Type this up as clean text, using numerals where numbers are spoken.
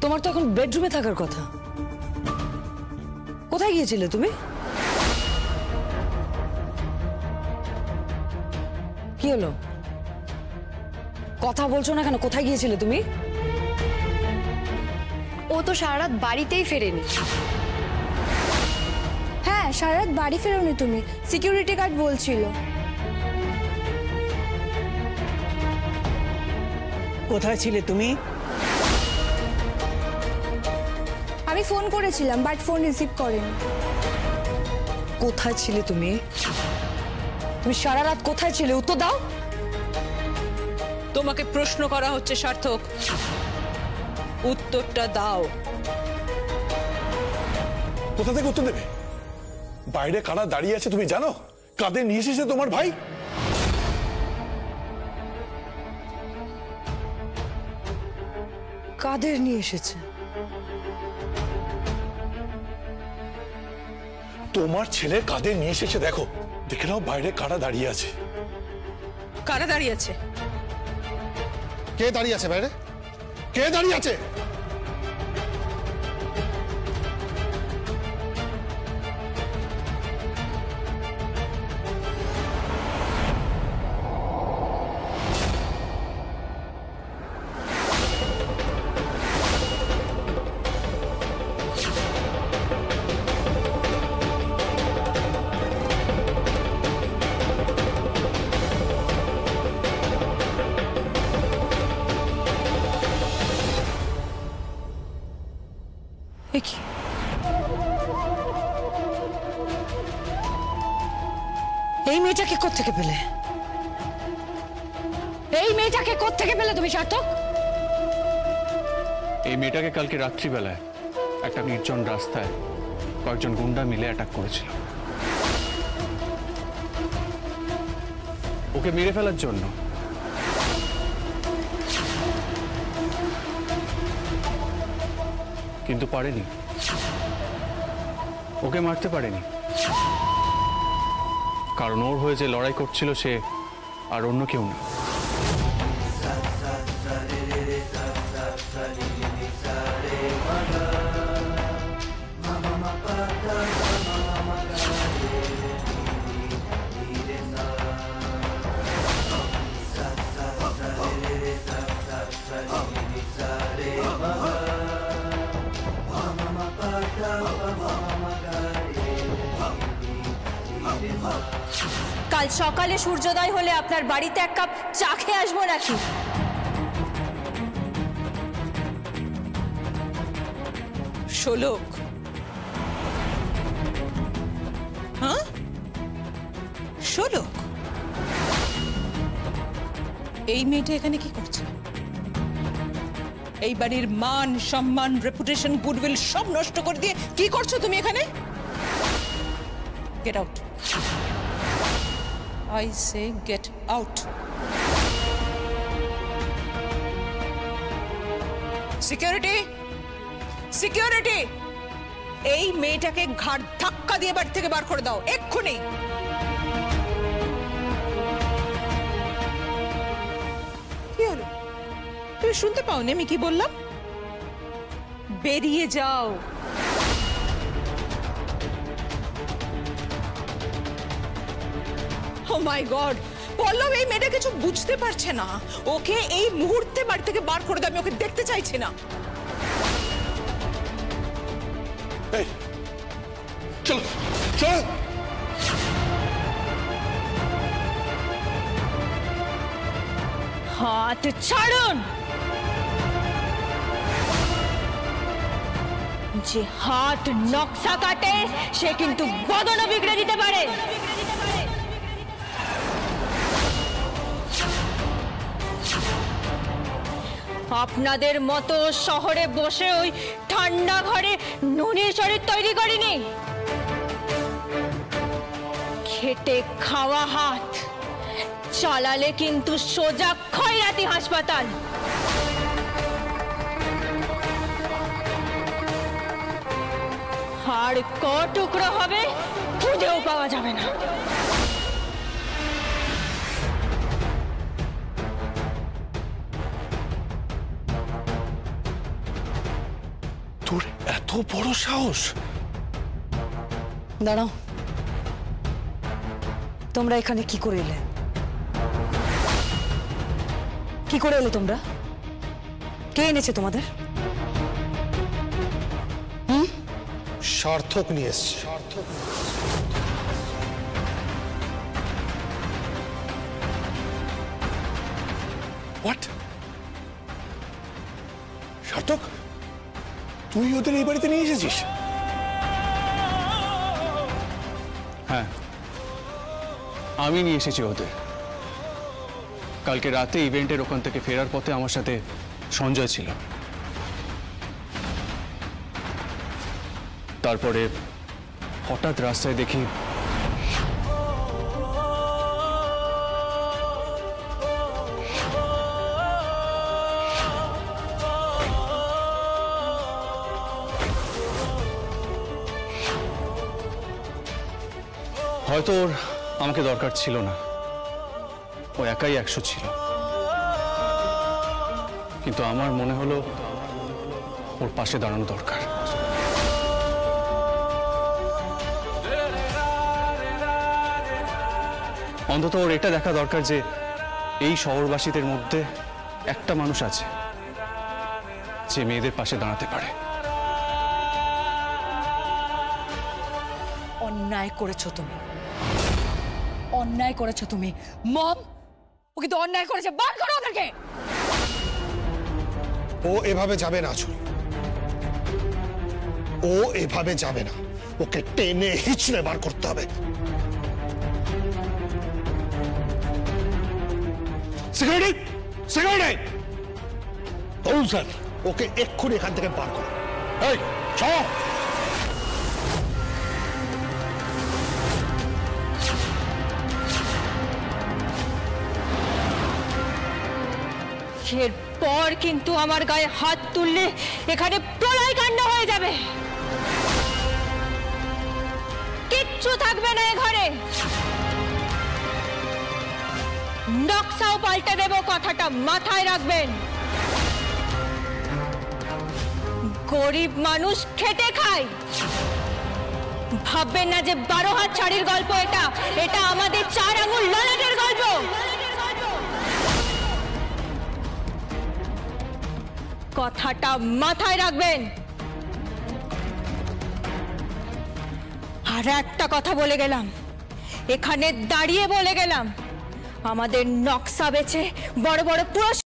তোমার তো এখন বেডরুমে থাকার কথা। কোথায় গিয়েছিলে তুমি? কি হলো, কথা বলছো না কেন? কোথায় গিয়েছিলে তুমি? ও তো সারা রাত বাড়িতেই ফেরেনি। হ্যাঁ, সারা রাত বাড়ি ফেরোনি তুমি, সিকিউরিটি গার্ড বলছিল। কোথায় ছিলে তুমি? আমি ফোন করেছিলাম, বাট ফোন রিসিভ করেনি। কোথায় ছিলে তুমি? তুমি সারা রাত কোথায় ছিলে? উত্তর দাও। তোমাকে প্রশ্ন করা হচ্ছে সার্থক, উত্তরটা দাও। কোথা থেকে উত্তর দেবে? বাইরে কারা দাঁড়িয়ে আছে তুমি জানো? কাঁধে নিয়ে এসেছে তোমার ভাই। কাদের নিয়ে এসেছে? তোমার ছেলে কাঁধে নিয়ে এসেছে, দেখো, দেখে নাও বাইরে কারা দাঁড়িয়ে আছে। কারা দাঁড়িয়ে আছে? কে দাঁড়িয়ে আছে বাইরে? কে দাঁড়িয়ে আছে? এই মেয়েটাকে কোত্থেকে পেলে? এই মেয়েটাকে কোত্থেকে পেলে তুমি সার্থক? এই মেয়েটাকে কালকে রাত্রিবেলায় একটা নির্জন রাস্তায় কয়েকজন গুন্ডা মিলে অ্যাটাক করেছিল ওকে মেরে ফেলার জন্য। কিন্তু পারেনি, ওকে মারতে পারেনি, কারণ ওর হয়ে যে লড়াই করছিল সে আর অন্য কেউ না। কাল সকালে সূর্যোদয় হলে আপনার বাড়িতে এক কাপ চা খেয়ে আসবো নাকি? শোলক, হ্যাঁ শোলক, এই মেয়েটা এখানে কি করছে? এই বাড়ির মান সম্মান রেপুটেশন গুডউইল সব নষ্ট করে দিয়ে কি করছো তুমি এখানে? Get out, I say get out. Security! Security! এই মেয়েটাকে ঘাড় ধাক্কা দিয়ে বাড়ি থেকে বার করে দাও এক্ষুনি। কি হলো? তুমি শুনতে পাওনি আমি কি বললাম? বেরিয়ে যাও। Oh my God! পল্লব এই মেয়েটা কিছু বুঝতে পারছে না। ওকে এই মুহূর্তে বাড়ি থেকে বার করে দাও, আমি ওকে দেখতে চাইছি না। এই চলো চলো। হাত ছাড়ুন। যে হাত নকশা কাটে সে কিন্তু বদনও বিগড়ে দিতে পারে। আপনাদের মতো শহরে বসে ওই ঠান্ডা ঘরে নুনের শরীর তৈরি করিনি। খেটে খাওয়া হাত চালালে কিন্তু সোজা খয়রাতি হাসপাতাল। হাড় ক টুকরো হবে, খুঁজেও পাওয়া যাবে না। তোর এত বড় সাহস! দাঁড়াও, তোমরা এখানে কি করে এলে? কি করে এলে তোমরা? কে এনেছে তোমাদের? সার্থক নিয়ে এসছে। হোয়াট? সার্থক, তুই ওদের এই বাড়িতে নিয়ে এসেছিস? হ্যাঁ, আমি নিয়ে এসেছি ওদের। কালকে রাতে ইভেন্টের ওখান থেকে ফেরার পথে আমার সাথে সঞ্জয় ছিল। তারপরে হঠাৎ রাস্তায় দেখি হয়তো ওর আমাকে দরকার ছিল না, ও একাই 100 ছিল। কিন্তু আমার মনে হলো ওর পাশে দাঁড়ানো দরকার। অন্তত ওর এটা দেখা দরকার যে এই শহরবাসীদের মধ্যে একটা মানুষ আছে যে মেয়েদের পাশে দাঁড়াতে পারে। অন্যায় করেছো তুমি, অন্যায় করেছো তুমি। মম, ও কিন্তু অন্যায় করেছে, বার করো ওদেরকে। ও এভাবে যাবে না আঁচল, ও এভাবে যাবে না। ওকে টেনে হিচড়ে বার করতে হবে। Security, security! বলুন স্যার। ওকে এক্ষুনি এখান থেকে বার করো। এই চলো। এরপর কিন্তু আমার গায়ে হাত তুললে এখানে প্রলয় কাণ্ড হয়ে যাবে। কিচ্ছু থাকবে না এ ঘরে। নকশাও পাল্টে দেব, কথাটা মাথায় রাখবেন। গরিব মানুষ খেটে খায়, ভাববেন না যে 12 হাত শাড়ির গল্প এটা। এটা আমাদের 4 আঙুল ললাটের গল্প। কথাটা মাথায় রাখবেন। আর একটা কথা বলে গেলাম, এখানে দাঁড়িয়ে বলে গেলাম, আমাদের নকশা বেচে বড় বড় পুরস্কার